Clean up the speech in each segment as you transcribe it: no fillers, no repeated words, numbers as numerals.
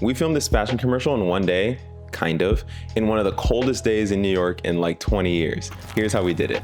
We filmed this fashion commercial in one day, kind of, in one of the coldest days in New York in like 20 years. Here's how we did it.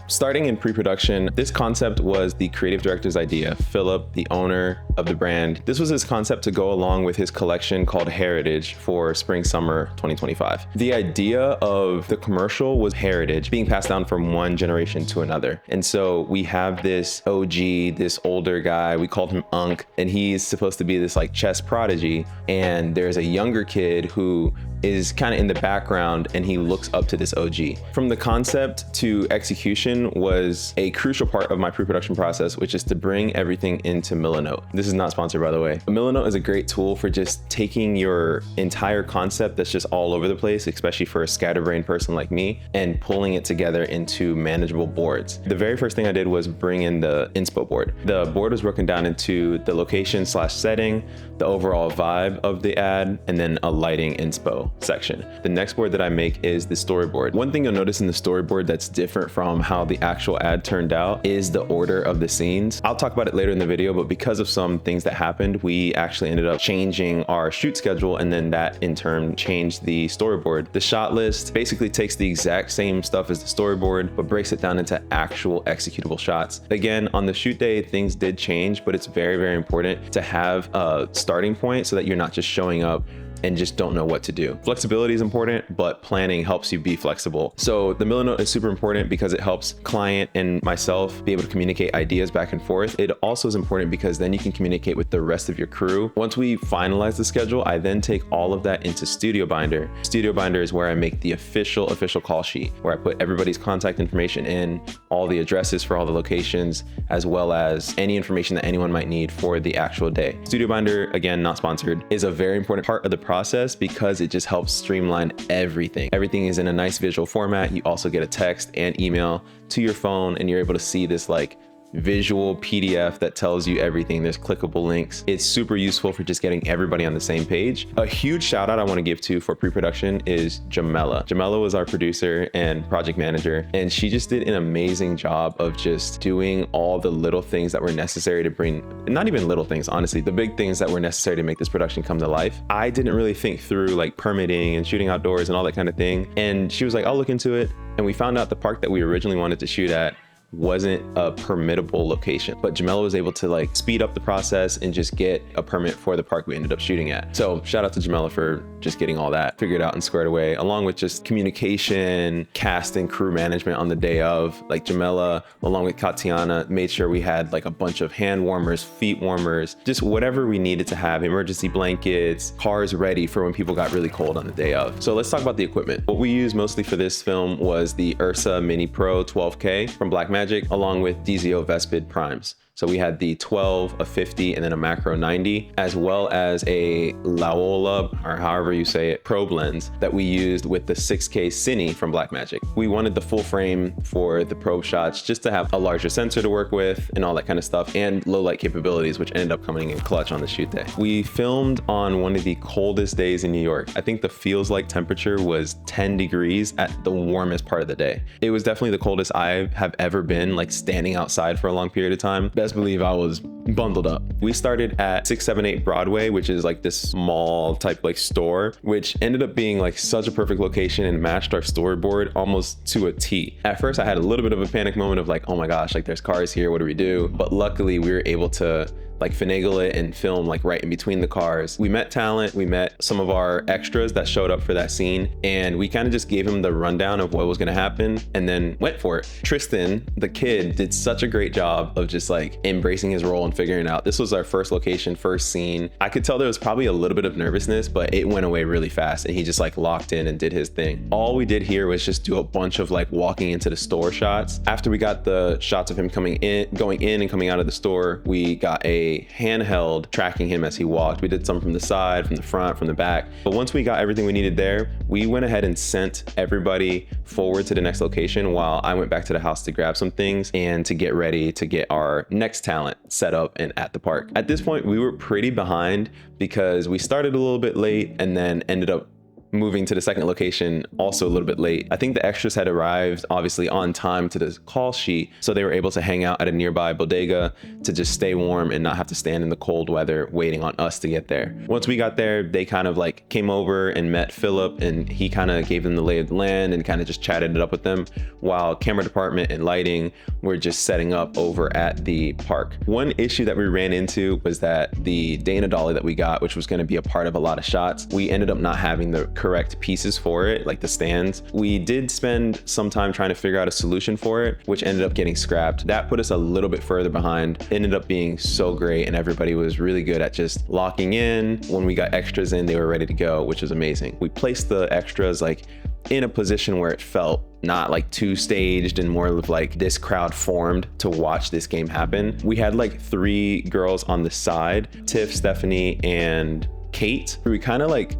Starting in pre-production, this concept was the creative director's idea. Philip, the owner of the brand, this was his concept to go along with his collection called Heritage for spring summer 2025. The idea of the commercial was heritage being passed down from one generation to another. And so we have this OG, this older guy, we called him Unk, and he's supposed to be this like chess prodigy. And there's a younger kid who is kind of in the background and he looks up to this OG. From the concept to execution was a crucial part of my pre-production process, which is to bring everything into Milanote. This is not sponsored, by the way. Milanote is a great tool for just taking your entire concept that's just all over the place, especially for a scatterbrained person like me, and pulling it together into manageable boards. The very first thing I did was bring in the inspo board. The board was broken down into the location / setting, the overall vibe of the ad, and then a lighting inspo section. The next board that I make is the storyboard. One thing you'll notice in the storyboard that's different from how the actual ad turned out is the order of the scenes. I'll talk about it later in the video, but because of some things that happened, we actually ended up changing our shoot schedule, and then that in turn changed the storyboard. The shot list basically takes the exact same stuff as the storyboard, but breaks it down into actual executable shots. Again, on the shoot day, things did change, but it's very, very important to have a starting point so that you're not just showing up and just don't know what to do. Flexibility is important, but planning helps you be flexible. So the Milanote is super important because it helps client and myself be able to communicate ideas back and forth. It also is important because then you can communicate with the rest of your crew. Once we finalize the schedule, I then take all of that into StudioBinder. StudioBinder is where I make the official call sheet, where I put everybody's contact information in, all the addresses for all the locations, as well as any information that anyone might need for the actual day. StudioBinder, again, not sponsored, is a very important part of the process because it just helps streamline everything. Everything is in a nice visual format. You also get a text and email to your phone, and you're able to see this like visual PDF that tells you everything. There's clickable links. It's super useful for just getting everybody on the same page. A huge shout out I want to give to for pre-production is Jamela. Jamela was our producer and project manager, and she just did an amazing job of just doing all the little things that were necessary to bring, not even little things, honestly, the big things that were necessary to make this production come to life. I didn't really think through like permitting and shooting outdoors and all that kind of thing. And she was like, I'll look into it. And we found out the park that we originally wanted to shoot at wasn't a permittable location, but Jamela was able to like speed up the process and just get a permit for the park we ended up shooting at. So shout out to Jamela for just getting all that figured out and squared away, along with just communication, cast and crew management on the day of. Like Jamela, along with Katiana, made sure we had like a bunch of hand warmers, feet warmers, just whatever we needed to have, emergency blankets, cars ready for when people got really cold on the day of. So let's talk about the equipment. What we used mostly for this film was the URSA Mini Pro 12K from Blackmagic, along with DZO Vespid primes. So we had the 12, a 50, and then a macro 90, as well as a Laola, or however you say it, probe lens that we used with the 6K Cine from Blackmagic. We wanted the full frame for the probe shots just to have a larger sensor to work with and all that kind of stuff, and low light capabilities, which ended up coming in clutch on the shoot day. We filmed on one of the coldest days in New York. I think the feels like temperature was 10 degrees at the warmest part of the day. It was definitely the coldest I have ever been, like standing outside for a long period of time. Best believe I was bundled up. We started at 678 Broadway, which is like this small type like store, which ended up being like such a perfect location and matched our storyboard almost to a T. At first I had a little bit of a panic moment of like, oh my gosh, like there's cars here, what do we do? But luckily we were able to like finagle it and film like right in between the cars. We met talent, we met some of our extras that showed up for that scene, and we kind of just gave him the rundown of what was gonna happen and then went for it. Tristan, the kid, did such a great job of just like embracing his role and figuring it out. This was our first location, first scene. I could tell there was probably a little bit of nervousness, but it went away really fast and he just like locked in and did his thing. All we did here was just do a bunch of like walking into the store shots. After we got the shots of him going in and coming out of the store, we got a handheld tracking him as he walked. We did some from the side, from the front, from the back. But once we got everything we needed there, we went ahead and sent everybody forward to the next location while I went back to the house to grab some things and to get ready to get our next talent set up and at the park. At this point, we were pretty behind because we started a little bit late and then ended up moving to the second location also a little bit late. I think the extras had arrived obviously on time to the call sheet, so they were able to hang out at a nearby bodega to just stay warm and not have to stand in the cold weather waiting on us to get there. Once we got there, they kind of like came over and met Philip, and he kind of gave them the lay of the land and kind of just chatted it up with them, while camera department and lighting were just setting up over at the park. One issue that we ran into was that the Dana Dolly that we got, which was going to be a part of a lot of shots, we ended up not having the correct pieces for it, like the stands. We did spend some time trying to figure out a solution for it, which ended up getting scrapped. That put us a little bit further behind. Ended up being so great, and everybody was really good at just locking in. When we got extras in, they were ready to go, which was amazing. We placed the extras like in a position where it felt not like too staged and more of like this crowd formed to watch this game happen. We had like 3 girls on the side, Tiff, Stephanie, and Kate. We kind of like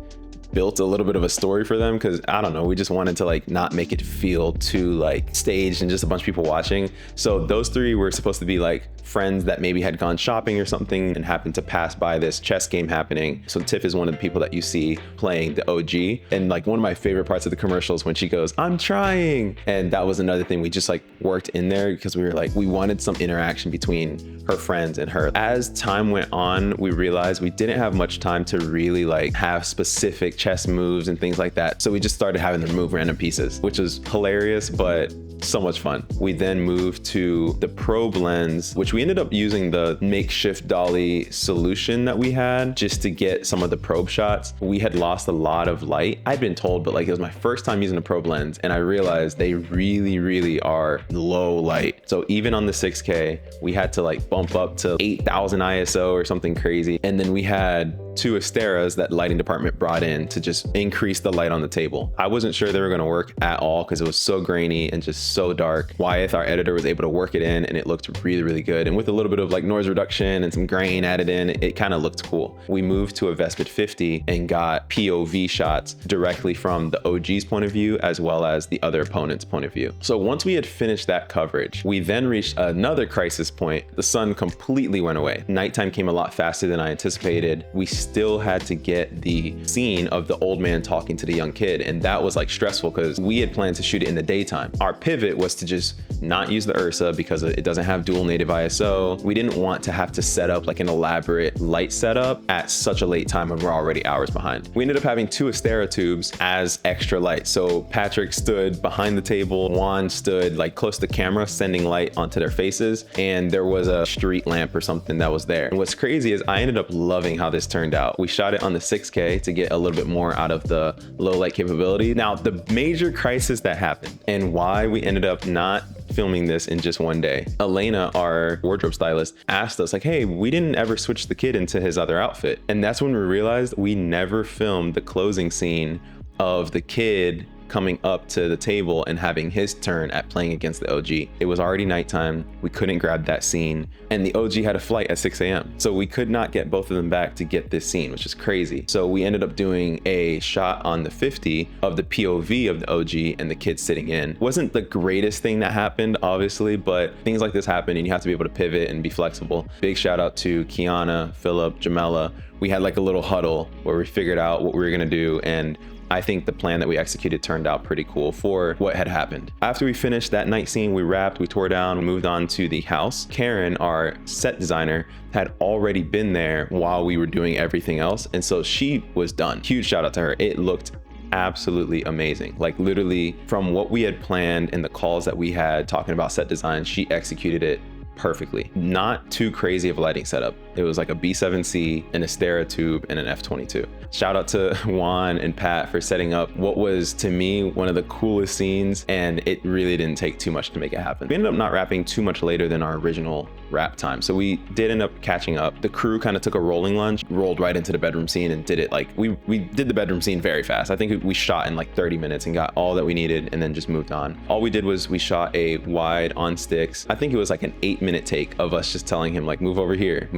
built a little bit of a story for them because I don't know, we just wanted to like not make it feel too like staged and just a bunch of people watching. So those 3 were supposed to be like friends that maybe had gone shopping or something and happened to pass by this chess game happening. So Tiff is one of the people that you see playing the OG. And like one of my favorite parts of the commercials when she goes, "I'm trying." And that was another thing we just like worked in there because we were like, we wanted some interaction between her friends and her. As time went on, we realized we didn't have much time to really like have specific chess moves and things like that. So we just started having them move random pieces, which was hilarious, but so much fun. We then moved to the probe lens, which we ended up using the makeshift Dolly solution that we had just to get some of the probe shots. We had lost a lot of light. I'd been told, but like it was my first time using a probe lens, and I realized they really are low light. So even on the 6K, we had to like bump up to 8,000 ISO or something crazy. And then we had 2 Asteras that lighting department brought in to just increase the light on the table. I wasn't sure they were gonna work at all because it was so grainy and just so dark. Wyeth, our editor, was able to work it in, and it looked really good. And with a little bit of like noise reduction and some grain added in, it kind of looked cool. We moved to a Vespid 50 and got POV shots directly from the OG's point of view as well as the other opponent's point of view. So once we had finished that coverage, we then reached another crisis point. The sun completely went away. Nighttime came a lot faster than I anticipated. We still had to get the scene of the old man talking to the young kid, and that was like stressful because we had planned to shoot it in the daytime. Our pivot was to just not use the URSA because it doesn't have dual native ISO. We didn't want to have to set up like an elaborate light setup at such a late time when we're already hours behind. We ended up having 2 Astera tubes as extra light. So Patrick stood behind the table, Juan stood like close to the camera sending light onto their faces, and there was a street lamp or something that was there. And what's crazy is I ended up loving how this turned out. We shot it on the 6K to get a little bit more out of the low light capability. Now, the major crisis that happened and why we ended up not filming this in just one day. Elena, our wardrobe stylist, asked us like, hey, we didn't ever switch the kid into his other outfit. And that's when we realized we never filmed the closing scene of the kid coming up to the table and having his turn at playing against the OG. It was already nighttime. We couldn't grab that scene. And the OG had a flight at 6 a.m. So we could not get both of them back to get this scene, which is crazy. So we ended up doing a shot on the 50 of the POV of the OG and the kid sitting in. Wasn't the greatest thing that happened, obviously, but things like this happen and you have to be able to pivot and be flexible. Big shout out to Kiana, Philip, Jamela. We had like a little huddle where we figured out what we were gonna do, and I think the plan that we executed turned out pretty cool for what had happened. After we finished that night scene, we wrapped, we tore down, we moved on to the house. Karen, our set designer, had already been there while we were doing everything else, and so she was done. Huge shout out to her. It looked absolutely amazing. Like literally from what we had planned and the calls that we had talking about set design, she executed it perfectly. Not too crazy of a lighting setup. It was like a B7C, an Astera tube, and an F22. Shout out to Juan and Pat for setting up what was, to me, one of the coolest scenes, and it really didn't take too much to make it happen. We ended up not wrapping too much later than our original wrap time, so we did end up catching up. The crew kind of took a rolling lunch, rolled right into the bedroom scene, and did it like, we did the bedroom scene very fast. I think we shot in like 30 minutes and got all that we needed and then just moved on. All we did was we shot a wide on sticks. I think it was like an 8-minute take of us just telling him like, move over here,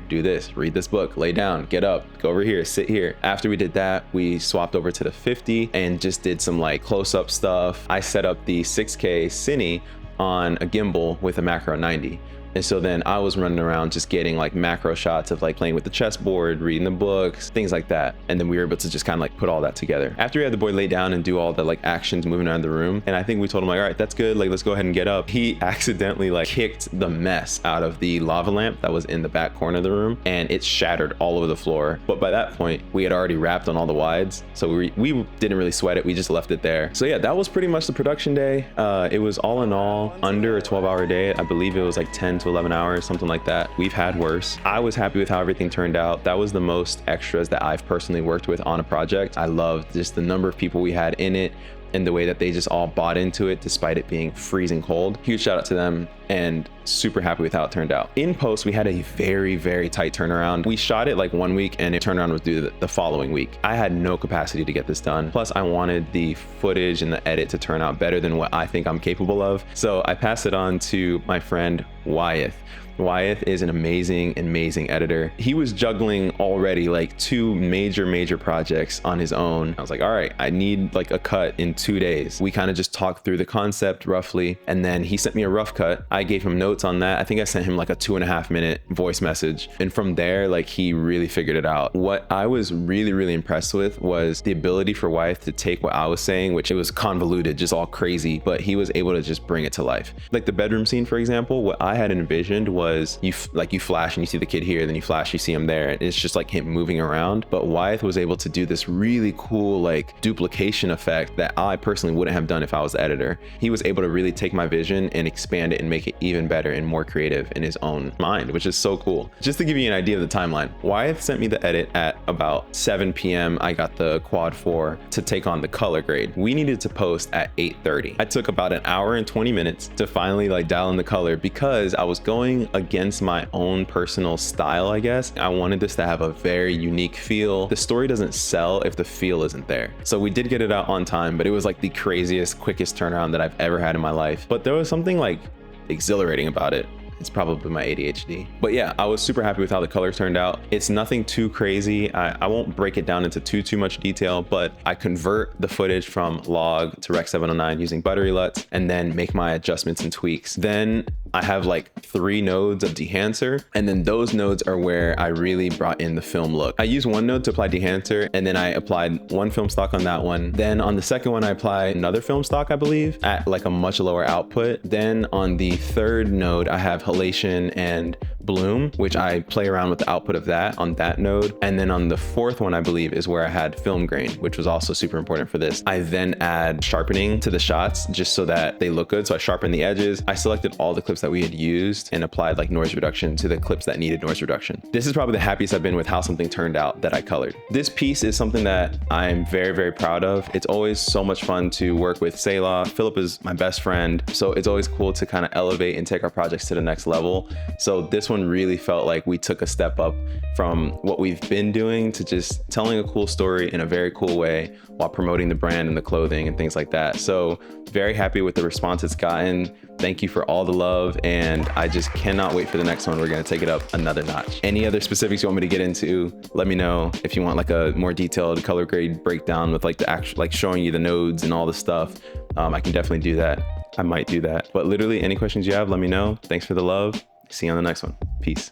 do this, read this book, lay down, get up, go over here, sit here. After we did that, we swapped over to the 50 and just did some like close-up stuff. I set up the 6K Cine on a gimbal with a macro 90. And so then I was running around just getting like macro shots of like playing with the chessboard, reading the books, things like that. And then we were able to just kind of like put all that together. After we had the boy lay down and do all the like actions moving around the room, and I think we told him like, all right, that's good, like let's go ahead and get up. He accidentally like kicked the mess out of the lava lamp that was in the back corner of the room, and it shattered all over the floor. But by that point, we had already wrapped on all the wides, so we didn't really sweat it. We just left it there. So yeah, that was pretty much the production day. It was all in all under a 12-hour day. I believe it was like 10 to 11 hours, something like that. We've had worse. I was happy with how everything turned out. That was the most extras that I've personally worked with on a project. I loved just the number of people we had in it and the way that they just all bought into it despite it being freezing cold. Huge shout out to them, and super happy with how it turned out. In post, we had a very, very tight turnaround. We shot it like 1 week and it turnaround was due the following week. I had no capacity to get this done. Plus I wanted the footage and the edit to turn out better than what I think I'm capable of. So I passed it on to my friend Wyeth. Wyeth is an amazing editor. He was juggling already like 2 major projects on his own. I was like, all right, I need like a cut in 2 days. We kind of just talked through the concept roughly, and then he sent me a rough cut. I gave him notes on that. I think I sent him like a 2.5 minute voice message. And from there, like he really figured it out. What I was really impressed with was the ability for Wyeth to take what I was saying, which it was convoluted, just all crazy, but he was able to just bring it to life. Like the bedroom scene, for example, what I had envisioned was you flash and you see the kid here, then you flash, you see him there, and it's just like him moving around. But Wyeth was able to do this really cool like duplication effect that I personally wouldn't have done if I was the editor. He was able to really take my vision and expand it and make it even better and more creative in his own mind, which is so cool. Just to give you an idea of the timeline, Wyeth sent me the edit at about 7 p.m. I got the quad 4 to take on the color grade. We needed to post at 8:30. I took about an hour and 20 minutes to finally like dial in the color because I was going against my own personal style, I guess. I wanted this to have a very unique feel. The story doesn't sell if the feel isn't there. So we did get it out on time, but it was like the craziest, quickest turnaround that I've ever had in my life. But there was something like exhilarating about it. It's probably my ADHD. But yeah, I was super happy with how the colors turned out. It's nothing too crazy. I won't break it down into too much detail, but I convert the footage from log to Rec 709 using buttery LUTs and then make my adjustments and tweaks. Then I have like 3 nodes of dehancer, and then those nodes are where I really brought in the film look. I use one node to apply dehancer, and then I applied 1 film stock on that one. Then on the second one, I applied another film stock, I believe, at like a much lower output. Then on the 3rd node, I have halation and bloom, which I play around with the output of that on that node. And then on the 4th one, I believe, is where I had film grain, which was also super important for this. I then add sharpening to the shots just so that they look good. So I sharpened the edges. I selected all the clips that we had used and applied like noise reduction to the clips that needed noise reduction. This is probably the happiest I've been with how something turned out that I colored. This piece is something that I'm very proud of. It's always so much fun to work with SELAH. Philip is my best friend, so it's always cool to kind of elevate and take our projects to the next level. So this one really felt like we took a step up from what we've been doing to just telling a cool story in a very cool way while promoting the brand and the clothing and things like that. So very happy with the response it's gotten. Thank you for all the love, and I just cannot wait for the next one. We're gonna take it up another notch. Any other specifics you want me to get into, let me know. If you want like a more detailed color grade breakdown with like the actual, like showing you the nodes and all the stuff, I can definitely do that. I might do that. But literally any questions you have, let me know. Thanks for the love. See you on the next one. Peace.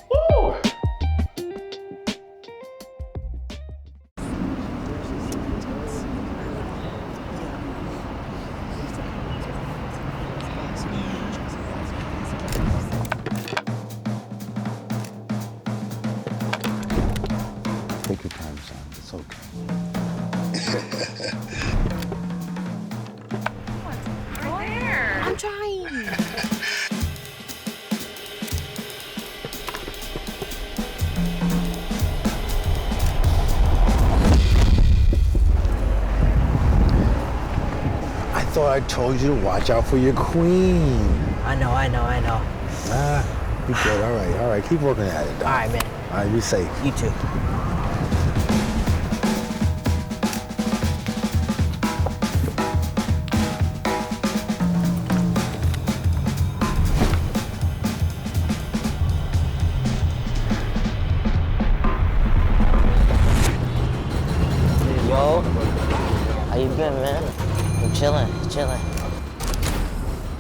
Woo! Take your time, son. It's okay. Right there. I'm trying. I thought I told you to watch out for your queen. I know. Be good. All right. Keep working at it, dog. All right, man. All right, be safe. You too. Yo, how you been, man? I'm chilling.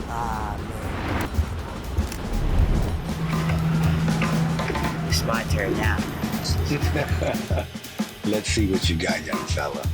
Ah, man. my turn now. Let's see what you got, young fella.